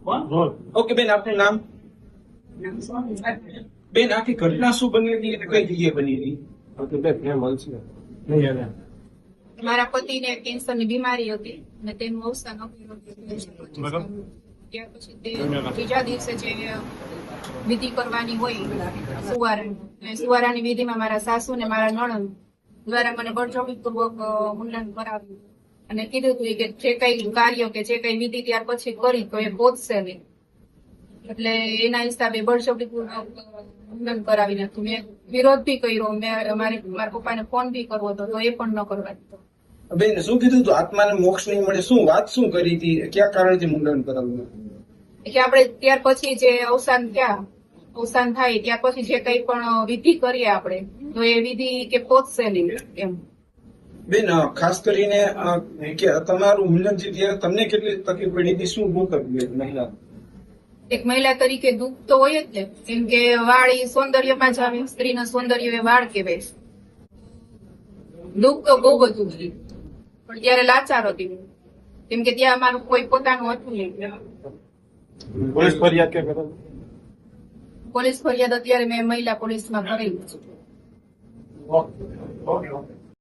Okay બેન, આપનું નામ? બેન, આખી ઘટના શું બની હતી અને કઈ જગ્યાએ બની હતી? મારા પતિને કેન્સરની બીમારી હતી અને તેનું અવસાન અપૂર્વ ત્યાર પછી તે બીજા દિવસે જે વિધિ કરવાની હોય સુવારાની વિધિમાં મારા સાસુ ને મારા નણંદ દ્વારા મને બળજબરીપૂર્વક મુંડન કરાવ્યું અને કીધું હતું કે જે કઈ કાર્ય કે જે કઈ વિધિ ત્યાર પછી કરી તો એ પહોંચશે નહીં, એટલે એના હિસાબે બળજબરીપૂર્વક મુંડન કરાવી નાખ્યું. મેં વિરોધ બી કર્યો, મેં મારા પપ્પાને ફોન બી કરવો હતો તો એ પણ ન કરવા દીધો. બેન, શું કીધું હતું? આત્માને મોક્ષ નહીં મળે, શું વાત શું કરી હતી? કયા કારણથી મુંડન કરાવ્યું? કે આપણે ત્યાર પછી જે અવસાન થાય ત્યાર પછી જે કઈ પણ વિધિ કરીએ આપણે તો એ વિધિ કે પહોંચશે નહીં એમ. બેન, ખાસ કરીને કે તમારું મુંડન છે ત્યારે તમને કેટલી તકલીફ પડી હતી? શું દુઃખ હતું મહિલા? એક મહિલા તરીકે દુઃખ તો હોય જ ને, કેમ કે વાળ એ સૌંદર્યમાં જ આવે, સ્ત્રીના સૌંદર્ય એ વાળ કહેવાય. દુઃખ તો બહુ બધું હતું, પણ ત્યારે લાચાર હતી કેમ કે ત્યાં અમારું કોઈ પોતાનું હતું નહીં. પોલીસ ફરિયાદ કે પોલીસ ફરિયાદ અત્યારે મેં મહિલા પોલીસમાં કરેલી છે. ઓકે.